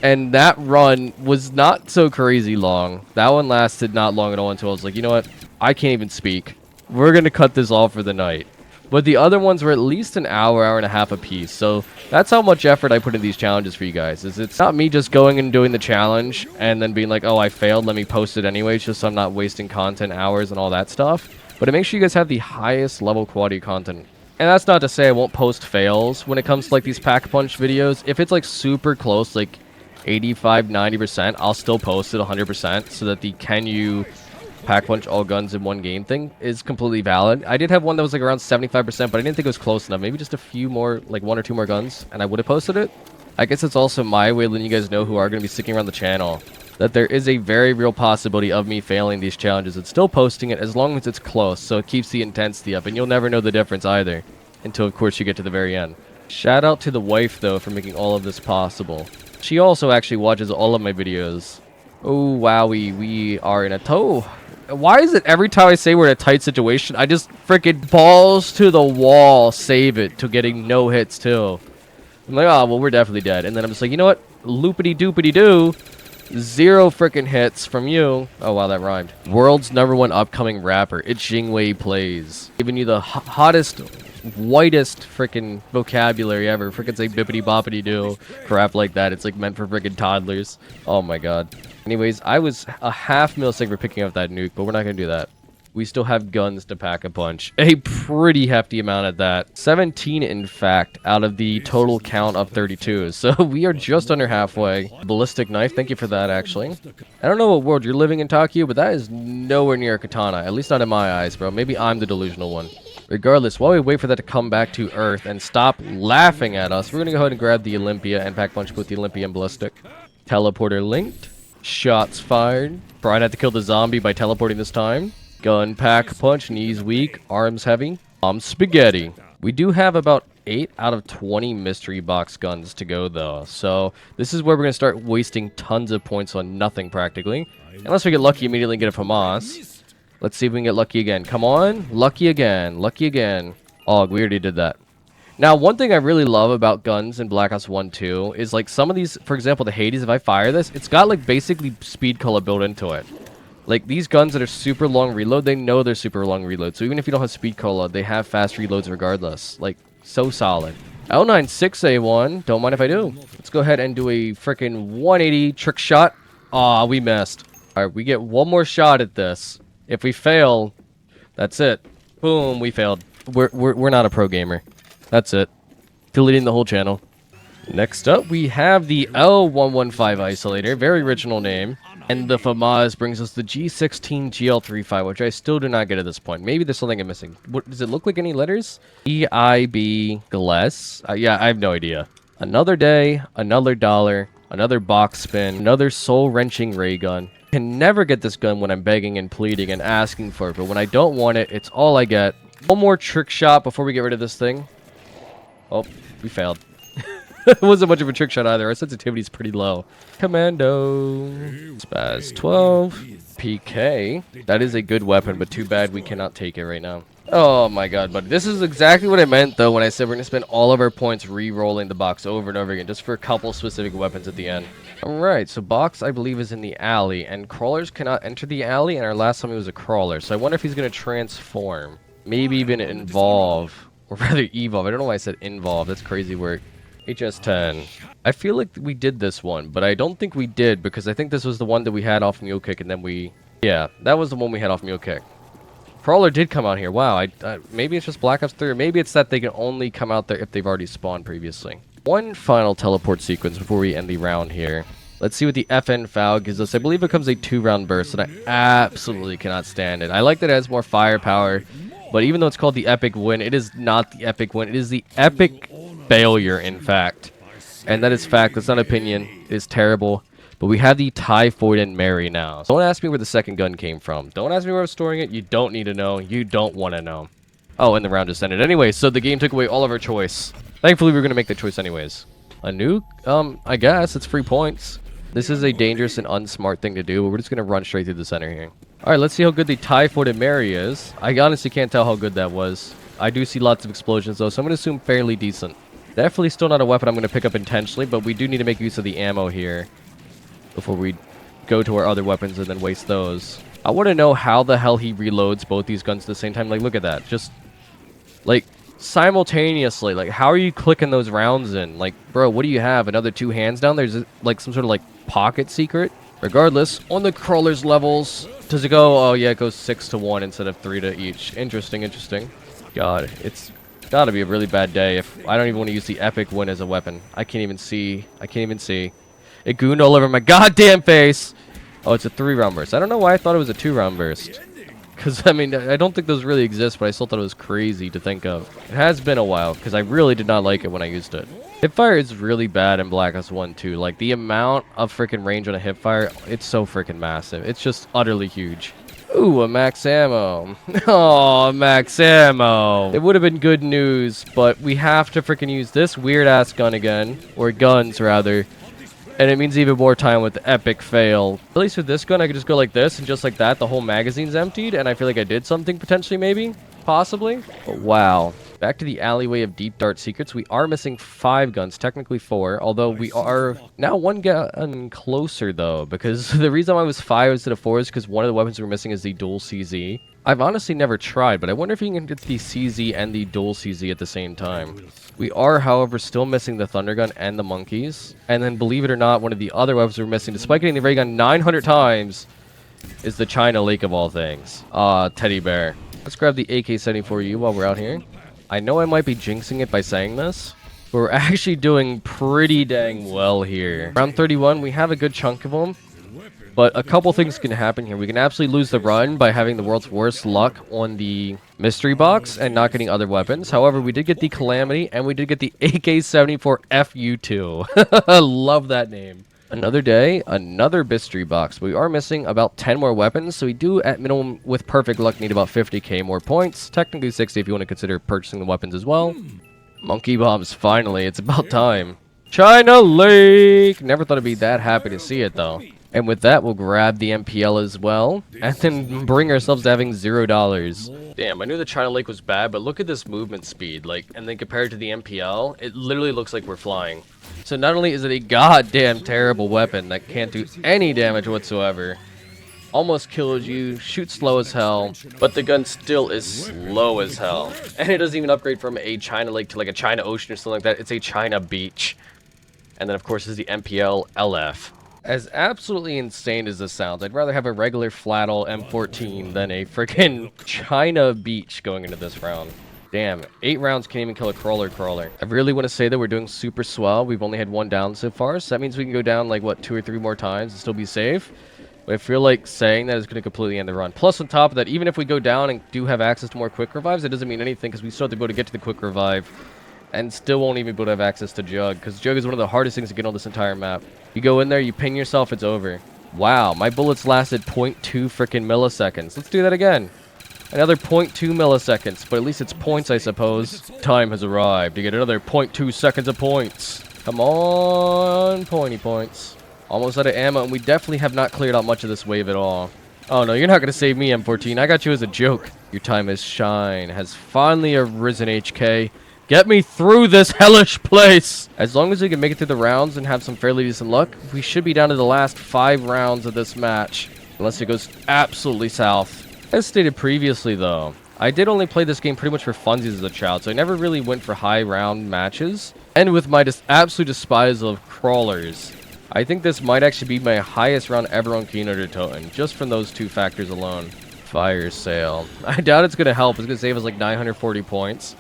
And that run was not so crazy long. That one lasted not long at all until I was like, you know what? I can't even speak. We're going to cut this off for the night. But the other ones were at least an hour, hour and a half apiece. So that's how much effort I put in these challenges for you guys. It's not me just going and doing the challenge and then being like, oh, I failed. Let me post it anyways, just so I'm not wasting content hours and all that stuff. But to make sure you guys have the highest level quality content. And that's not to say I won't post fails when it comes to like these pack-a-punch videos. If it's like super close, like 85, 90%, I'll still post it 100% so that the can you pack-punch all guns in one game thing is completely valid. I did have one that was like around 75%, but I didn't think it was close enough. Maybe just a few more, like 1 or 2 more guns, and I would have posted it. I guess it's also my way of letting you guys know who are going to be sticking around the channel that there is a very real possibility of me failing these challenges and still posting it as long as it's close, so it keeps the intensity up, and you'll never know the difference either until, of course, you get to the very end. Shout out to the wife, though, for making all of this possible. She also actually watches all of my videos. Oh, wowie, we are in a tow. Why is it every time I say we're in a tight situation, I just freaking balls to the wall save it to getting no hits, too? I'm like, oh, well, we're definitely dead. And then I'm just like, you know what? Loopity-doopity-doo. 0 freaking hits from you. Oh, wow, that rhymed. World's #1 upcoming rapper. It's Jingwei Plays. Giving you the hottest, whitest freaking vocabulary ever. Freaking say bippity-boppity-doo. Crap like that. It's like meant for freaking toddlers. Oh, my God. Anyways, I was a half millisecond for picking up that nuke, but we're not going to do that. We still have guns to pack a punch. A pretty hefty amount at that. 17, in fact, out of the total count of 32. So we are just under halfway. Ballistic knife, thank you for that, actually. I don't know what world you're living in, Tokyo, but that is nowhere near a katana. At least not in my eyes, bro. Maybe I'm the delusional one. Regardless, while we wait for that to come back to Earth and stop laughing at us, we're going to go ahead and grab the Olympia and pack punch with the Olympia and ballistic. Teleporter linked. Shots fired. Brian had to kill the zombie by teleporting this time. Gun pack punch, knees weak, arms heavy. Spaghetti. We do have about 8 out of 20 mystery box guns to go, though. So this is where we're going to start wasting tons of points on nothing, practically. Unless we get lucky immediately and get a FAMAS. Let's see if we can get lucky again. Come on. Lucky again. Lucky again. Oh, we already did that. Now, one thing I really love about guns in Black Ops 1 2 is, like, some of these, for example, the Hades, if I fire this, it's got, like, basically speed color built into it. Like, these guns that are super long reload, they know they're super long reload. So even if you don't have speed cola, they have fast reloads regardless. Like, so solid. L96A1, don't mind if I do. Let's go ahead and do a freaking 180 trick shot. Aw, we missed. Alright, we get one more shot at this. If we fail, that's it. Boom, we failed. We're not a pro gamer. That's it. Deleting the whole channel. Next up, we have the L115 Isolator. Very original name. And the FAMAS brings us the G16 GL35, which I still do not get at this point. Maybe there's something I'm missing. What, does it look like any letters? EIB Gless? Yeah, I have no idea. Another day, another dollar, another box spin, another soul-wrenching ray gun. Can never get this gun when I'm begging and pleading and asking for it, but when I don't want it, it's all I get. One more trick shot before we get rid of this thing. Oh, we failed. It wasn't much of a trick shot either. Our sensitivity is pretty low. Commando. Spaz 12. PK. That is a good weapon, but too bad we cannot take it right now. Oh my god, but this is exactly what I meant, though, when I said we're going to spend all of our points re-rolling the box over and over again, just for a couple specific weapons at the end. Alright, so box, I believe, is in the alley, and crawlers cannot enter the alley, and our last time it was a crawler, so I wonder if he's going to transform. Maybe even involve, or rather evolve. I don't know why I said involve. That's crazy work. HS10. I feel like we did this one, but I don't think we did, because I think this was the one that we had off Mule Kick, and then we... Yeah, that was the one we had off Mule Kick. Crawler did come out here. Wow, maybe it's just Black Ops 3, or maybe it's that they can only come out there if they've already spawned previously. One final teleport sequence before we end the round here. Let's see what the FN FAL gives us. I believe it comes a 2-round burst, and I absolutely cannot stand it. I like that it has more firepower, but even though it's called the epic win, it is not the epic win. It is the epic failure, in fact. And that is fact. That's not opinion. It is terrible. But we have the Typhoid and Mary now. So don't ask me where the second gun came from. Don't ask me where I was storing it. You don't need to know. You don't want to know. Oh, and the round just ended. Anyway, so the game took away all of our choice. Thankfully, we were going to make the choice anyways. A nuke? I guess. It's 3 points. This is a dangerous and unsmart thing to do, but we're just going to run straight through the center here. Alright, let's see how good the Typhoid and Mary is. I honestly can't tell how good that was. I do see lots of explosions, though, so I'm going to assume fairly decent. Definitely still not a weapon I'm going to pick up intentionally, but we do need to make use of the ammo here before we go to our other weapons and then waste those. I want to know how the hell he reloads both these guns at the same time. Like, look at that. Just, like, simultaneously. Like, how are you clicking those rounds in? Like, bro, what do you have? Another 2 hands down? There's, like, some sort of, like, pocket secret? Regardless, on the crawler's levels, does it go? Oh, yeah, it goes 6 to 1 instead of 3 to each. Interesting, interesting. God, it's gotta be a really bad day if I don't even want to use the epic win as a weapon. I can't even see. I can't even see. It gooned all over my goddamn face. Oh, it's a 3-round burst. I don't know why I thought it was a 2-round burst. Because, I mean, I don't think those really exist, but I still thought it was crazy to think of. It has been a while, because I really did not like it when I used it. Hipfire is really bad in Black Ops 1 too. Like, the amount of freaking range on a hipfire, it's so freaking massive. It's just utterly huge. Ooh, a max ammo. Oh, max ammo. It would have been good news, but we have to freaking use this weird-ass gun again. Or guns, rather. And it means even more time with the epic fail. At least with this gun, I could just go like this, and just like that, the whole magazine's emptied, and I feel like I did something potentially, maybe? Possibly? But wow. Back to the alleyway of Deep Dart Secrets. We are missing 5 guns, technically 4, although we are now 1 gun closer, though, because the reason why I was 5 instead of 4 is because one of the weapons we're missing is the dual CZ. I've honestly never tried, but I wonder if you can get the CZ and the dual CZ at the same time. We are, however, still missing the Thunder Gun and the Monkeys. And then, believe it or not, one of the other weapons we're missing, despite getting the Ray Gun 900 times, is the China Lake of all things. Teddy Bear. Let's grab the AK-74U while we're out here. I know I might be jinxing it by saying this, but we're actually doing pretty dang well here. Round 31, we have a good chunk of them. But a couple things can happen here. We can absolutely lose the run by having the world's worst luck on the mystery box and not getting other weapons. However, we did get the Calamity, and we did get the AK-74FU2. Love that name. Another day, another mystery box. We are missing about 10 more weapons, so we do, at minimum, with perfect luck, need about 50k more points. Technically 60 if you want to consider purchasing the weapons as well. Monkey bombs, finally. It's about time. China Lake! Never thought I'd be that happy to see it, though. And with that, we'll grab the MPL as well, and then bring ourselves to having $0. Damn, I knew the China Lake was bad, but look at this movement speed, like, and then compared to the MPL, it literally looks like we're flying. So not only is it a goddamn terrible weapon that can't do any damage whatsoever, almost kills you, shoots slow as hell, but the gun still is slow as hell. And it doesn't even upgrade from a China Lake to like a China Ocean or something like that, it's a China Beach. And then of course is the MPL LF. As absolutely insane as this sounds, I'd rather have a regular flat-all M14 than a freaking China Beach going into this round. Damn, 8 rounds can't even kill a crawler. I really want to say that we're doing super swell. We've only had 1 down so far, so that means we can go down like, what, 2 or 3 more times and still be safe. But I feel like saying that is going to completely end the run. Plus, on top of that, even if we go down and do have access to more quick revives, it doesn't mean anything because we still have to be able to get to the quick revive. And still won't even be able to have access to Jug, because Jug is one of the hardest things to get on this entire map. You go in there, you ping yourself, it's over. Wow, my bullets lasted 0.2 freaking milliseconds. Let's do that again. Another 0.2 milliseconds, but at least it's points, I suppose. Time has arrived to get another 0.2 seconds of points. Come on, pointy points. Almost out of ammo, and we definitely have not cleared out much of this wave at all. Oh no, you're not going to save me, M14. I got you as a joke. Your time as shine has finally arisen, HK. Get me through this hellish place! As long as we can make it through the rounds and have some fairly decent luck, we should be down to the last 5 rounds of this match. Unless it goes absolutely south. As stated previously, though, I did only play this game pretty much for funsies as a child, so I never really went for high round matches. And with my absolute despise of crawlers, I think this might actually be my highest round ever on Kino Der Toten, just from those 2 factors alone. Fire sale. I doubt it's going to help. It's going to save us like 940 points.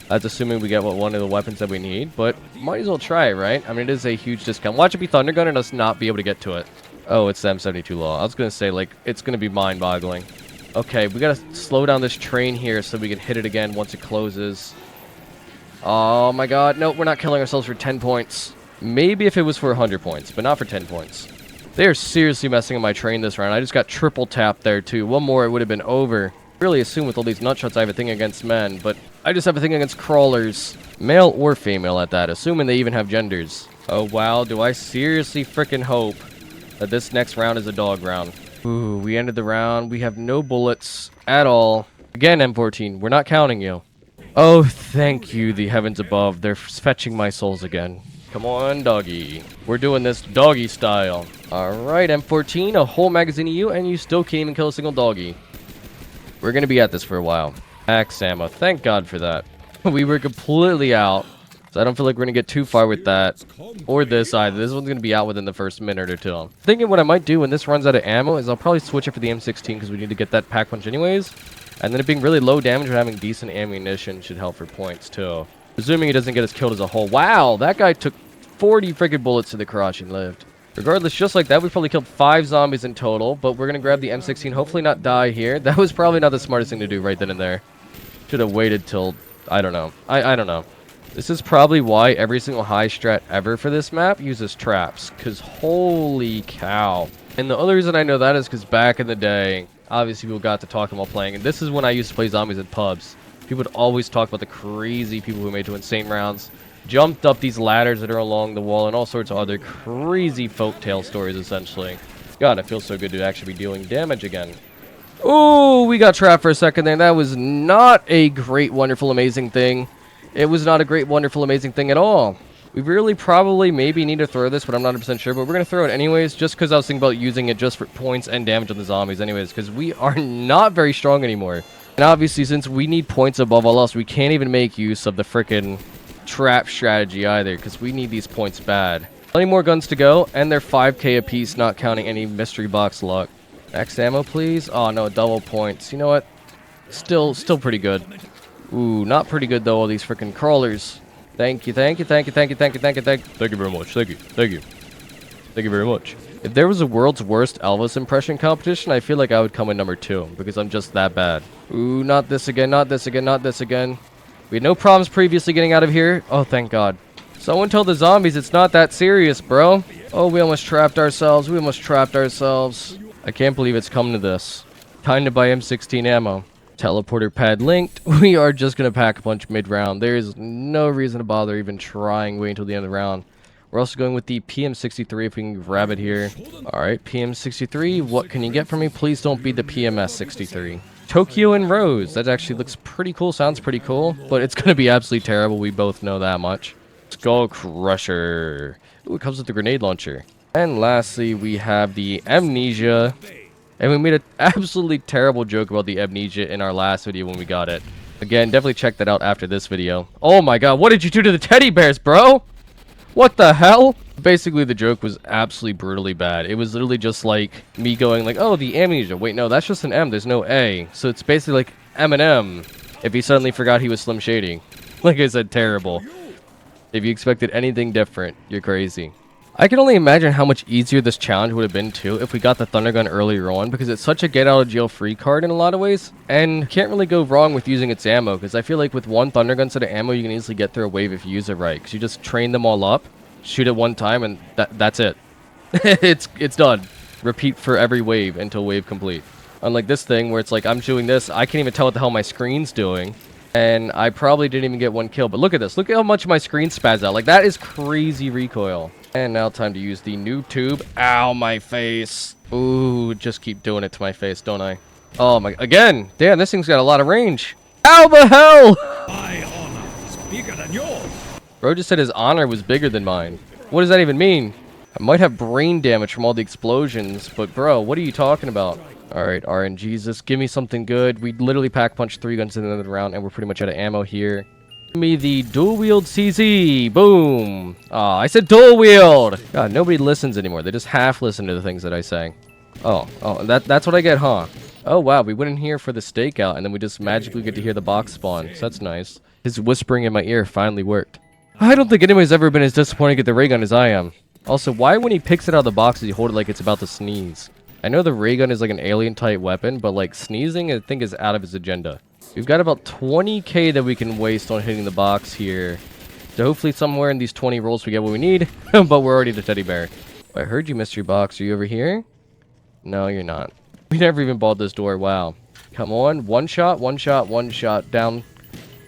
That's assuming we get one of the weapons that we need, but might as well try it, right? I mean, it is a huge discount. Watch it be Thunder Gun and us not be able to get to it. Oh, it's the M72 law. I was going to say, like, it's going to be mind-boggling. Okay, we got to slow down this train here so we can hit it again once it closes. Oh my god, no, we're not killing ourselves for 10 points. Maybe if it was for 100 points, but not for 10 points. They are seriously messing with my train this round. I just got triple tapped there, too. One more, it would have been over. Really assume with all these nutshots I have a thing against men, but I just have a thing against crawlers. Male or female at that, assuming they even have genders. Oh wow, do I seriously freaking hope that this next round is a dog round. Ooh, we ended the round. We have no bullets at all. Again, M14, we're not counting you. Oh, thank you, the heavens above. They're fetching my souls again. Come on, doggy. We're doing this doggy style. Alright, M14, a whole magazine of you, and you still can't even kill a single doggy. We're going to be at this for a while. Axe ammo. Thank God for that. We were completely out. So I don't feel like we're going to get too far with that. Or this either. This one's going to be out within the first minute or 2. Thinking what I might do when this runs out of ammo is I'll probably switch it for the M16 because we need to get that pack punch anyways. And then it being really low damage and having decent ammunition should help for points too. Presuming it doesn't get us killed as a whole. Wow, that guy took 40 freaking bullets to the crotch and lived. Regardless, just like that, we probably killed 5 zombies in total, but we're going to grab the M16, hopefully not die here. That was probably not the smartest thing to do right then and there. Should have waited till, I don't know. I don't know. This is probably why every single high strat ever for this map uses traps, because holy cow. And the only reason I know that is because back in the day, obviously people got to talking while playing, and this is when I used to play zombies in pubs. People would always talk about the crazy people who made to insane rounds, jumped up these ladders that are along the wall, and all sorts of other crazy folktale stories, essentially. God, it feels so good to actually be dealing damage again. Oh, we got trapped for a second there. That was not a great, wonderful, amazing thing. It was not a great, wonderful, amazing thing at all. We really probably maybe need to throw this, but I'm not 100% sure. But we're going to throw it anyways, just because I was thinking about using it just for points and damage on the zombies anyways, because we are not very strong anymore. And obviously, since we need points above all else, we can't even make use of the frickin' trap strategy either, because we need these points bad. Plenty more guns to go, and they're 5k apiece, not counting any mystery box luck. Max ammo, please. Oh, no, double points. You know what? Still pretty good. Ooh, not pretty good, though, all these frickin' crawlers. Thank you, thank you, thank you, thank you, thank you, thank you, thank you. Thank you very much. Thank you, thank you. Thank you very much. If there was a world's worst Elvis impression competition, I feel like I would come in number 2, because I'm just that bad. Ooh, not this again, not this again, not this again. We had no problems previously getting out of here. Oh, thank God. Someone told the zombies it's not that serious, bro. Oh, we almost trapped ourselves. We almost trapped ourselves. I can't believe it's come to this. Time to buy M16 ammo. Teleporter pad linked. We are just going to pack a punch mid-round. There is no reason to bother even trying waiting until the end of the round. We're also going with the PM63 if we can grab it here. Alright, PM63, what can you get from me? Please don't be the PMS63. Tokyo and Rose. That actually looks pretty cool, sounds pretty cool, but it's going to be absolutely terrible. We both know that much. Skull Crusher. Ooh, it comes with the grenade launcher. And lastly, we have the Amnesia. And we made an absolutely terrible joke about the Amnesia in our last video when we got it. Again, definitely check that out after this video. Oh my God, what did you do to the teddy bears, bro? What the hell? Basically, the joke was absolutely brutally bad. It was literally just like me going like, oh, the Amnesia. Wait, no, that's just an M. There's no A. So it's basically like Eminem if he suddenly forgot he was Slim Shady. Like I said, terrible. If you expected anything different, you're crazy. I can only imagine how much easier this challenge would have been too if we got the Thunder Gun earlier on, because it's such a get out of jail free card in a lot of ways, and can't really go wrong with using its ammo, because I feel like with one Thunder Gun set of ammo you can easily get through a wave if you use it right, because you just train them all up, shoot it one time, and that's it. it's done. Repeat for every wave until wave complete. Unlike this thing where it's like I'm doing this, I can't even tell what the hell my screen's doing, and I probably didn't even get one kill. But look at this. Look at how much my screen spazzed out. Like, that is crazy recoil. And now time to use the noob tube. Ow, my face. Ooh, just keep doing it to my face, don't I? Oh my, again. Damn, this thing's got a lot of range. How the hell? My honor is bigger than yours. Bro just said his honor was bigger than mine. What does that even mean? I might have brain damage from all the explosions, but bro, what are you talking about? Alright, RNGesus, give me something good. We literally pack punched 3 guns in the end of the round, and we're pretty much out of ammo here. Give me the dual wield CZ. Boom. Ah, I said dual wield. God, nobody listens anymore. They just half listen to the things that I say. Oh, that's what I get, huh? Oh wow, we went in here for the stakeout, and then we just magically get to hear the box spawn. So that's nice. His whispering in my ear finally worked. I don't think anybody's ever been as disappointed at the ray gun as I am. Also, why when he picks it out of the box does he hold it like it's about to sneeze? I know the ray gun is like an alien type weapon, but like sneezing I think is out of his agenda. We've got about 20k that we can waste on hitting the box here. So hopefully somewhere in these 20 rolls we get what we need. But we're already the teddy bear. I heard you, mystery box. Are you over here? No, you're not. We never even balled this door. Wow. Come on. One shot, one shot, one shot. Down.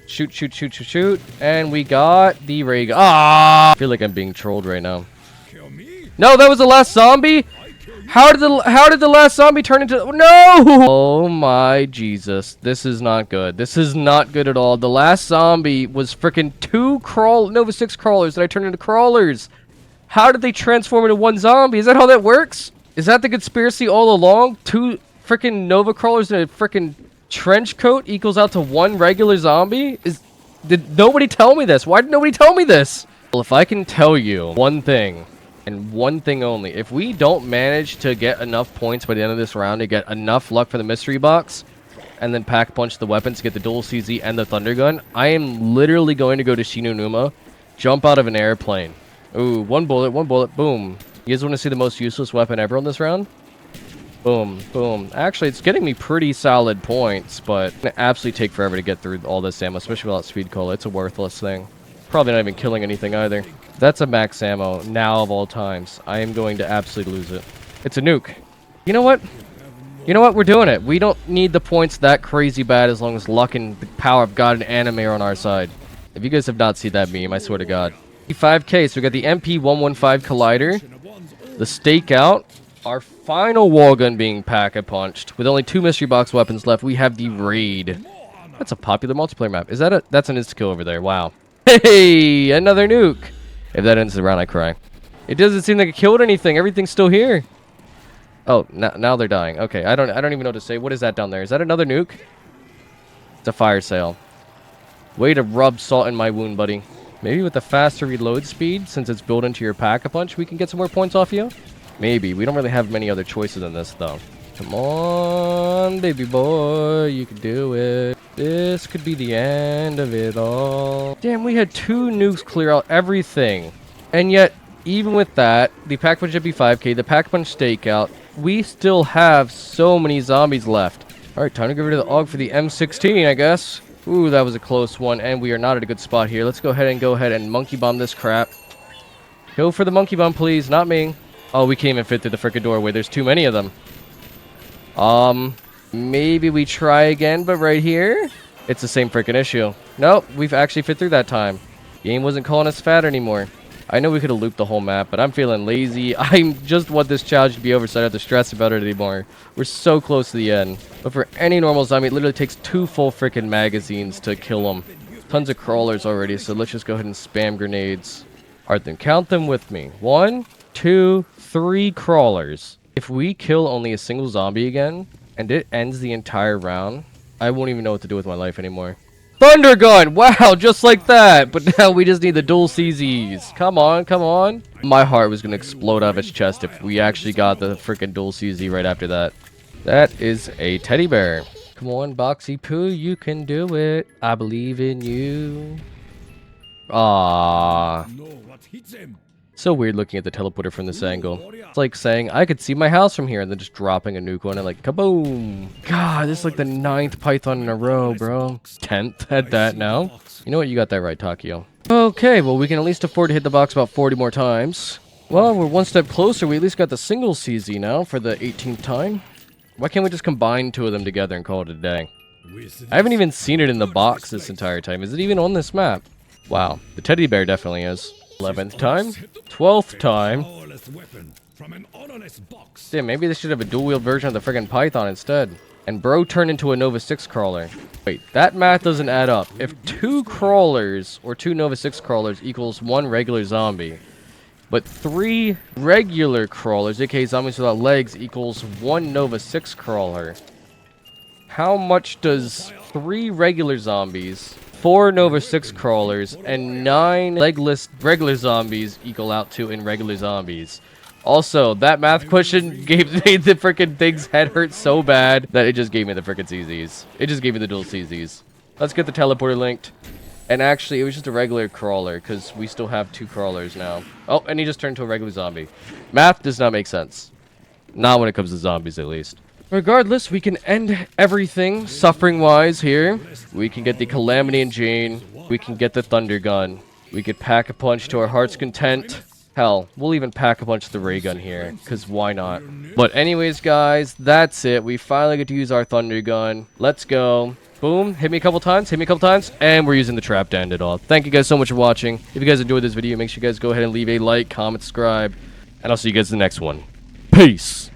Shoot, shoot, shoot, shoot, shoot. And we got the ray gun. Ah! I feel like I'm being trolled right now. Kill me. No, that was the last zombie? How did the last zombie turn into... No! Oh my Jesus. This is not good. This is not good at all. The last zombie was freaking 6 crawlers that I turned into crawlers. How did they transform into one zombie? Is that how that works? Is that the conspiracy all along? 2 freaking Nova crawlers in a freaking trench coat equals out to 1 regular zombie? Did nobody tell me this? Why did nobody tell me this? Well, if I can tell you one thing... and one thing only. If we don't manage to get enough points by the end of this round to get enough luck for the mystery box, and then pack punch the weapons to get the dual CZ and the Thunder Gun, I am literally going to go to Shinonuma, jump out of an airplane. Ooh, one bullet, boom. You guys want to see the most useless weapon ever on this round? Boom, boom. Actually, it's getting me pretty solid points, but it's gonna absolutely take forever to get through all this ammo, especially without speed cola. It's a worthless thing. Probably not even killing anything either. That's a max ammo, now of all times. I am going to absolutely lose it. It's a nuke. You know what? You know what? We're doing it. We don't need the points that crazy bad as long as luck and the power of God and anime are on our side. If you guys have not seen that meme, I swear to God. 5K, so we got the MP115 Collider, the Stakeout, our final wall gun being pack-a-punched. With only 2 mystery box weapons left, we have the Raid. That's a popular multiplayer map. Is that a... That's an insta-kill over there. Wow. Hey! Another nuke! If that ends the round, I cry. It doesn't seem like it killed anything. Everything's still here. Oh, now they're dying. Okay, I don't even know what to say. What is that down there? Is that another nuke? It's a fire sale. Way to rub salt in my wound, buddy. Maybe with the faster reload speed, since it's built into your pack-a-punch, we can get some more points off you? Maybe. We don't really have many other choices than this, though. Come on, baby boy. You can do it. This could be the end of it all. Damn, we had 2 nukes clear out everything. And yet, even with that, the Pack-Punch MP5K, the Pack-Punch Stakeout, we still have so many zombies left. Alright, time to get rid of the AUG for the M16, I guess. Ooh, that was a close one, and we are not at a good spot here. Let's go ahead and monkey bomb this crap. Go for the monkey bomb, please, not me. Oh, we can't even fit through the frickin' doorway. There's too many of them. Maybe we try again, but right here, it's the same frickin' issue. Nope, we've actually fit through that time. Game wasn't calling us fat anymore. I know we could have looped the whole map, but I'm feeling lazy. I just want this challenge to be over so I don't have to stress about it anymore. We're so close to the end. But for any normal zombie, it literally takes 2 full frickin' magazines to kill them. Tons of crawlers already, so let's just go ahead and spam grenades. Alright then, count them with me. 1, 2, 3 crawlers. If we kill only a single zombie again, and it ends the entire round, I won't even know what to do with my life anymore. Thunder gun! Wow, just like that! But now we just need the dual CZs. Come on, come on. My heart was gonna explode out of its chest if we actually got the freaking dual CZ right after that. That is a teddy bear. Come on, Boxy Poo, you can do it. I believe in you. Ah. So weird looking at the teleporter from this angle. It's like saying, I could see my house from here, and then just dropping a nuke on it like, kaboom! God, this is like the 9th Python in a row, bro. 10th at that now. You know what? You got that right, Takio. Okay, well, we can at least afford to hit the box about 40 more times. Well, we're one step closer. We at least got the single CZ now for the 18th time. Why can't we just combine 2 of them together and call it a day? I haven't even seen it in the box this entire time. Is it even on this map? Wow, the teddy bear definitely is. 11th time? 12th time? Damn, maybe they should have a dual-wield version of the friggin' Python instead. And bro turned into a Nova 6 crawler. Wait, that math doesn't add up. If 2 crawlers, or 2 Nova 6 crawlers, equals 1 regular zombie, but 3 regular crawlers, aka zombies without legs, equals 1 Nova 6 crawler, how much does 3 regular zombies, 4 Nova 6 crawlers, and 9 legless regular zombies equal out to in regular zombies? Also, that math question made the frickin' thing's head hurt so bad that it just gave me the frickin' CZs. It just gave me the dual CZs. Let's get the teleporter linked. And actually, it was just a regular crawler, because we still have 2 crawlers now. Oh, and he just turned into a regular zombie. Math does not make sense. Not when it comes to zombies, at least. Regardless, we can end everything suffering-wise here. We can get the Calamity and Jane. We can get the Thunder Gun. We could pack a punch to our heart's content. Hell, we'll even pack a bunch of the ray gun here, because why not? But anyways, guys, that's it. We finally get to use our Thunder Gun. Let's go. Boom. Hit me a couple times. Hit me a couple times. And we're using the trap to end it all. Thank you guys so much for watching. If you guys enjoyed this video, make sure you guys go ahead and leave a like, comment, subscribe. And I'll see you guys in the next one. Peace.